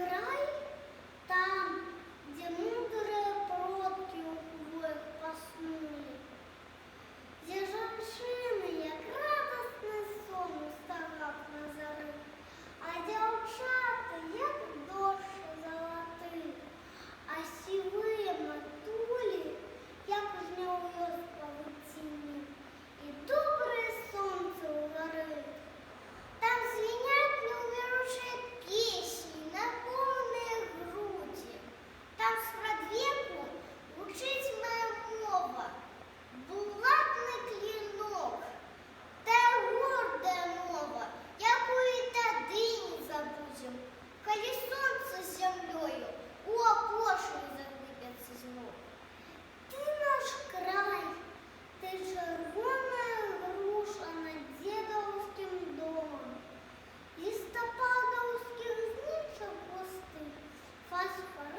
край, там, где мудрые предки у хвоях поснули, где женщины, як радостный сон у стогах на зари, а дівчата, як дощі золоті, а сивые матулі, як жневье з павутинні, и доброе солнце у горы. Там звенят неумершие песни на полные груди. Там спрадвеку учить моя мова, булатный клинок, та гордая мова, якую и тады не забудем, коли солнце с землею у опошли заглыбятся знов. Ты наш край, ты червоная груша над дедовским домом, листопадовских зничок густых, фосфор